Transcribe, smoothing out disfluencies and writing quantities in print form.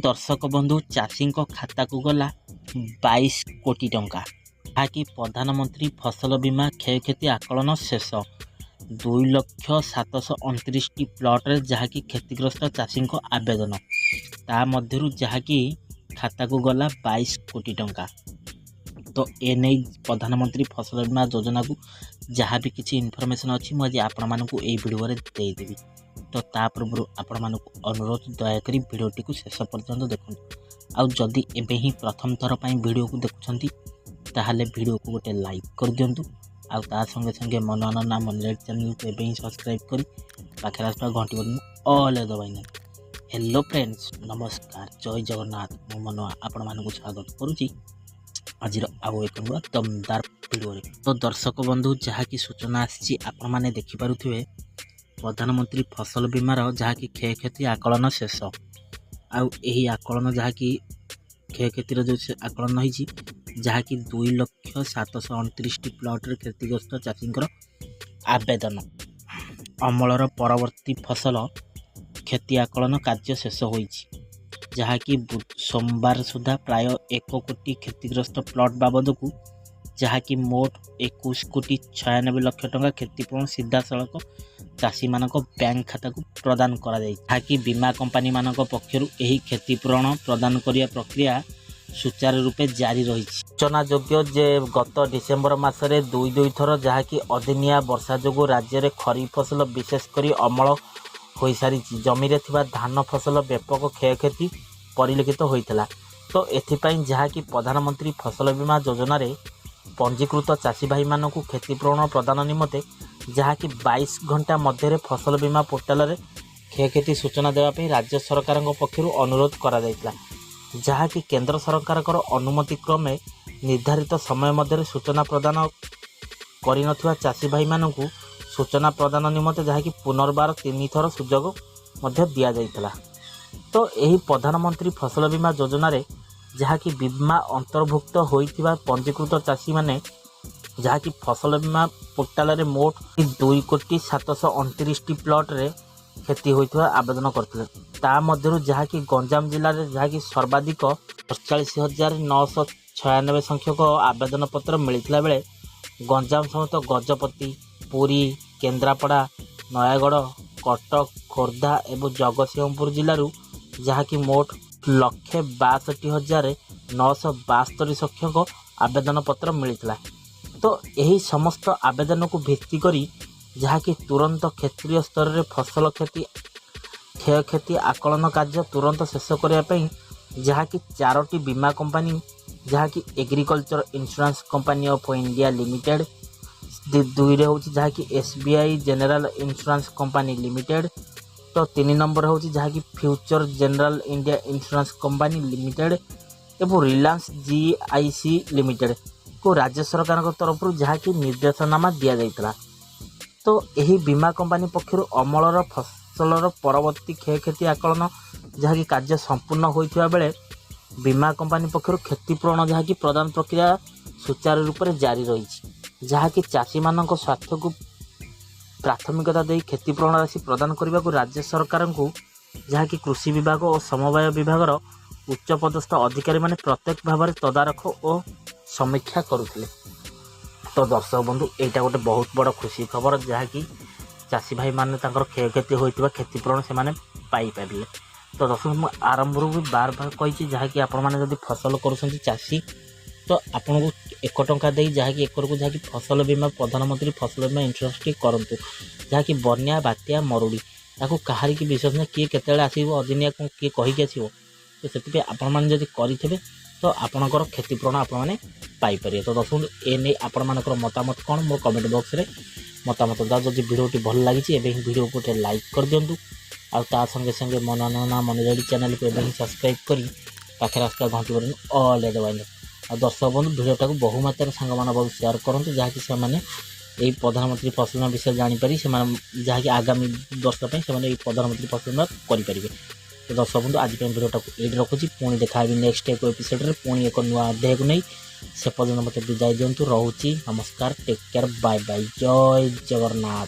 दर्शक बंधु चाषी खाता को गला 22 कोटी टंका जहाँकि प्रधानमंत्री फसल बीमा क्षयक्षति आकलन शेष 2,07,29 प्लॉट जहाँकि क्षतिग्रस्त चाषी आवेदन ता मध्यरु जहाँकि खाता को गला 22 कोटी टंका। तो एने प्रधानमंत्री फसल बीमा योजना को जहाँ भी किसी इनफॉरमेशन अच्छी मुझे आपण मानक वीडियो देदेवी। तो ता पूर्व आपण मानक अनुरोध दयाकोरी वीडियोटी को शेष पर्यंत देखो। आउ जदि एबे ही प्रथम थर पर वीडियो को देखुंती ताहले वीडियो को गोटे लाइक कर दिंतु। आउ ता संगे संगे मनोरंजन मनोरेट चैनल को एबे ही सब्सक्राइब करी पाखे आसुवा घंटी बटन ऑल दबाई। हेलो फ्रेंड्स, नमस्कार, जय जगन्नाथ। मो मनो आपण मानक स्वागत करुच्ची आज आउ एक नुआ दमदार वीडियो। तो दर्शक बंधु जहाँकि सूचना आसी आपण मैंने देखिपे प्रधानमंत्री फसल बीमार जहाँकि क्षयक्षति आकलन शेष आउ यही आकलन जहाँकि क्षयक्षतिर जो आकलन होती जहाँकि 2,07,29 प्लॉट क्षतिग्रस्त चाषी आवेदन अमलर परवर्ती फसल क्षति आकलन कार्य शेष होईछि जहाँकि सोमवार सुधा प्राय 1 कोटी क्षतिग्रस्त प्लॉट बाबद को जहाँकि मोट 21 कोटी 96 लाख टंका क्षतिपूरण सीधा सड़क चाषी मानक बैंक खाता को प्रदान करा जाय। जहाँकि बीमा कंपनी मानक पक्षरु एही क्षतिपूरण प्रदान करिया प्रक्रिया सुचारू रूपे जारी रही। सूचना योग्य जे गत डिसेम्बर मासरे दुई थर जहाँकि अदिनिया वर्षा जोगु राज्य में खरीफ फसल विशेषकर अमल हो सारी जमीरे थिबा धान फसल व्यापक क्षयक्षति परिलक्षित होइतला। तो एथिपाई जहाँकि प्रधानमंत्री फसल बीमा योजना रे पंजीकृत चाषी भाई मानक क्षतिपूरण प्रदान निमते जहाँकि 22 घंटा मध्य फसल बीमा पोर्टाल रे क्षयक्षति सूचना देवाई राज्य सरकार पक्षर अनुरोध करा जायतिला। जहाँकि केंद्र सरकार अनुमति क्रमे निर्धारित समय मध्य सूचना प्रदान करनथिबा चाषी भाई मानक सूचना प्रदान निमते जहाँकि पुनर्बार 3 थर सुजोग मध्य दिया जाइतला। तो यही प्रधानमंत्री फसल बीमा योजना रे जहाँकि बीमा अंतर्भुक्त होइतिबा पंजीकृत चाषी माने जहाँकि फसल बीमा पोर्टाल रे मोट 2,07,29 प्लॉट रे क्षति होइतिबा आवेदन करथिले। ता मध्यरु जहाँकि गंजाम जिला रे जहाँकि सर्वाधिक 48,996 संख्यक आवेदन पत्र मिलिथिला बेले गंजाम समेत गजपति, पुरी, केन्द्रापड़ा, नयागढ़, कटक, खोर्धा एवं जगतसिंहपुर जिलूर जहाँकि मोट 1,62,972 संख्यक आवेदन पत्र मिलता। तो यही समस्त आवेदन को भित्ति करी जहाँकि तुरंत क्षेत्रीय स्तर में फसल क्षति क्षयक्षति आकलन कार्य तुरंत शेष करने जहाँकि 4टी बीमा कंपनी जहाँकि agriculture insurance company of India limited, दुईरे हूँ जहाँकि SBI general insurance company limited, तो 3 नंबर हूँ जहाँकि future general India insurance company limited एवं रिलायंस GIC लिमिटेड को राज्य सरकार तरफ जहाँकि निर्देशनामा दि जाइतला। तो यही बीमा कंपनी पक्षर अमलर फसलर परवर्ती क्षयक्षति आकलन जहाँकि कार्य संपूर्ण होइथिबा बेले बीमा कंपनी पक्षर क्षतिपूरण जहाँकि प्रदान प्रक्रिया सुचारू रूप से जारी रही। जहाँकि चाषी मानक स्वार्थ को प्राथमिकता दे क्षतिपूरण राशि प्रदान करने को राज्य सरकार को जहाँकि कृषि विभाग और समवाय विभाग उच्चपदस्थ अधिकारी माने प्रत्येक भाव में तदारख और समीक्षा करुले। तो दर्शक बंधु यहाँ गोटे बहुत बड़ खुशी खबर जहाँकि चाषी भाई माने तांकर क्षयक्षति होइतिबा क्षतिपूरण से माने पाई पारिले। तो दर्शक आरंभ भी बार बार कही जहाँकि आपण माने जदि फसल करुछंती चाषी तो आपन को 1 टंका दे जहाँकि एकर को जहाँकि फसल बीमा प्रधानमंत्री फसल बीमा इंश्योरेंस टी करंतु जहाँकि बन्या बात्या मरुड़ी ताको कहारी की विशेष न किए केतेले आसीबो अदिनिया को किए कहि आसीबो। तो सेति आपण माने जदि करिथिबे तो आपणकर क्षतिपूरण आपण माने पाई परिए। तो दर्शक ए नै आपण मानकर मतामत कोन मो कमेंट बॉक्स रे मतामत दा। जदि वीडियोटी भल लागिछि एबे ही वीडियो को टे लाइक कर दियंतु। आ ता संगे संगे मनोरंजन मनोरेट चैनल को एबे ही सब्सक्राइब करी पाखे रास्ता घंटी बटन ऑल दबाइले। आ दर्शक बंधु वीडियोटा को बहु मात्रा सांग मान शेयर करंतु जहाँकि से माने यही प्रधानमंत्री फसल बीमा विषय जानीपारी से जहाँकि आगामी वर्ष से प्रधानमंत्री फसल बीमा करेंगे। तो दर्शक बंधु आज वीडियोटा को ये रखुच्छी पुणी देखा नेक्स्ट एक एपिसोड रे पुणी एक नुआ अध्याय को नहीं से पर्यटन मत विदाय दिंतु। रोची नमस्कार, टेक केयर, बाय बाय, जय जगन्नाथ।